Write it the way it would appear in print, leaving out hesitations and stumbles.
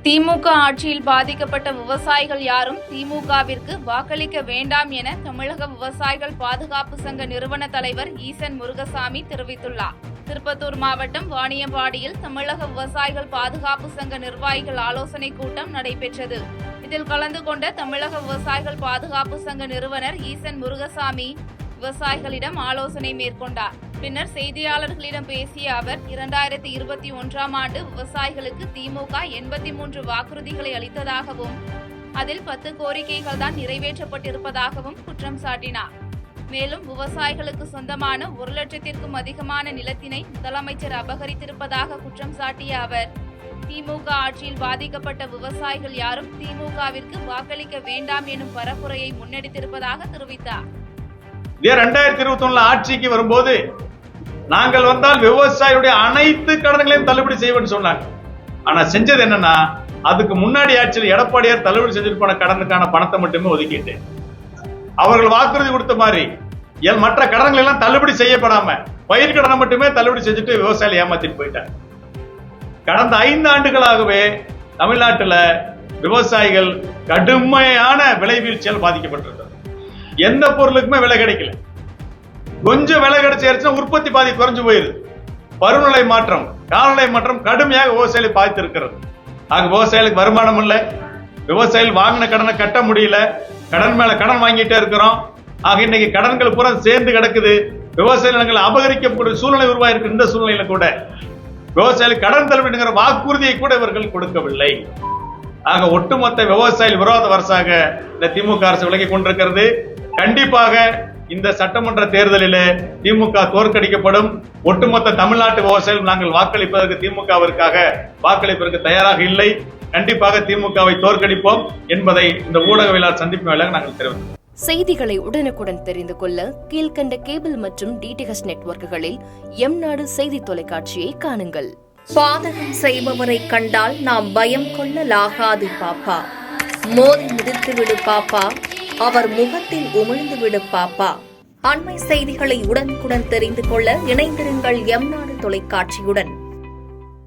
திமுக ஆட்சியில் பாதிக்கப்பட்ட விவசாயிகள் யாரும் திமுகவிற்கு வாக்களிக்க வேண்டாம் என தமிழக விவசாயிகள் பாதுகாப்பு சங்க நிறுவன தலைவர் ஈசன் முருகசாமி தெரிவித்துள்ளார். திருப்பத்தூர் மாவட்டம் வாணியம்பாடியில் தமிழக விவசாயிகள் பாதுகாப்பு சங்க நிர்வாகிகள் ஆலோசனை கூட்டம் நடைபெற்றது. இதில் கலந்து கொண்ட தமிழக விவசாயிகள் பாதுகாப்பு சங்க நிறுவனர் ஈசன் முருகசாமி விவசாயிகளிடம் ஆலோசனை மேற்கொண்டார். பின்னர் செய்தியாளர்களிடம் பேசிய அவர் 2021ஆம் ஆண்டு விவசாயிகளுக்கு திமுக 83 வாக்குறுதிகளை அளித்ததாகவும் அதில் 10 கோரிக்கைகள் தான் நிறைவேற்றப்பட்டிருப்பதாகவும் குற்றம் சாட்டினார். மேலும் விவசாயிகளுக்கு சொந்தமான 1 லட்சத்திற்கும் அதிகமான நிலத்தினை முதலமைச்சர் அபகரித்திருப்பதாக குற்றம் சாட்டிய அவர் திமுக ஆட்சியில் பாதிக்கப்பட்ட விவசாயிகள் யாரும் திமுகவிற்கு வாக்களிக்க வேண்டாம் எனும் பரப்புரையை முன்னெடுத்திருப்பதாக தெரிவித்தார். 2021 ஆட்சிக்கு வரும்போது நாங்கள் வந்தால் விவசாயியுடைய அனைத்து கடன்களையும் தள்ளுபடி செய்வோம்னு சொன்னாங்க. ஆனா செஞ்சது என்னன்னா, அதுக்கு முன்னாடி ஆட்சியில் எடப்பாடியார் தள்ளுபடி செஞ்சுட்டு போன கடனுக்கான பணத்தை மட்டுமே ஒதுக்கிட்டு அவர்கள் வாக்குறுதி கொடுத்த மாதிரி மற்ற கடன்கள் எல்லாம் தள்ளுபடி செய்யப்படாம பயிர் கடனை மட்டுமே தள்ளுபடி செஞ்சுட்டு விவசாயிகள் ஏமாத்திட்டு போயிட்டாங்க. கடந்த 5 ஆண்டுகளாகவே தமிழ்நாட்டில் விவசாயிகள் கடுமையான விலை வீழ்ச்சியால் பாதிக்கப்பட்டிருக்கிறது. எந்த பொருளுக்குமே விலை கிடைக்கல. கொஞ்சம் விலை கிடைச்சிருச்சுன்னா உற்பத்தி பாதி குறைஞ்சு போயிருது. பருவநிலை மாற்றம், காலநிலை மாற்றம் கடுமையாக விவசாயிகளை பாதித்திருக்கிறது. ஆக விவசாயிகளுக்கு வருமானம் இல்லை, விவசாயிகள் வாங்கின கடனை கட்ட முடியல, கடன் மேல கடன் வாங்கிட்டே இருக்கிறோம். ஆக இன்னைக்கு கடன்கள் பூரா சேர்ந்து கிடக்குது. விவசாய நிலங்கள் அபகரிக்கக்கூடிய சூழ்நிலை உருவாயிருக்கு. இந்த சூழ்நிலையில கூட விவசாயிகள் கடன் தள்ளுபடிங்கிற வாக்குறுதியை கூட இவர்கள் கொடுக்கவில்லை. ஆக ஒட்டுமொத்த விவசாயிகள் விரோத அரசாக இந்த திமுக அரசு விலகிக் கொண்டிருக்கிறது. கண்டிப்பாக இந்த சட்டமன்ற தேர்தலில் திமுக தோற்கடிக்கப்படும். ஒட்டுமொத்த தமிழ்நாட்டு விவசாயிகள் நாங்கள் வாக்களிப்பதற்கு திமுகவிற்காக வாக்களிப்பதற்கு தயாராக இல்லை. கண்டிப்பாக திமுகவை தோற்கடிப்போம் என்பதை இந்த ஊடகவியலாளர் சந்திப்பு வேளையில் நாங்கள் தெரிவித்தோம். செய்திகளை உடனுக்குடன் தெரிந்து கொள்ள கீழ்கண்ட கேபிள் மற்றும் டிடிஎச் நெட்வொர்க்குகளில் எம்நாடு செய்தி தொலைக்காட்சியை காணுங்கள். பாதகம் செய்பவரை கண்டால் நாம் பயம் கொள்ளலாகாது பாப்பா. மோதி மிதித்துவிடு பாப்பா, அவர் முகத்தில் உமிழ்ந்து விடு பாப்பா. அண்மை செய்திகளை உடனுக்குடன் தெரிந்து கொள்ள இணைந்திருங்கள் எம்நாடு தொலைக்காட்சியுடன்.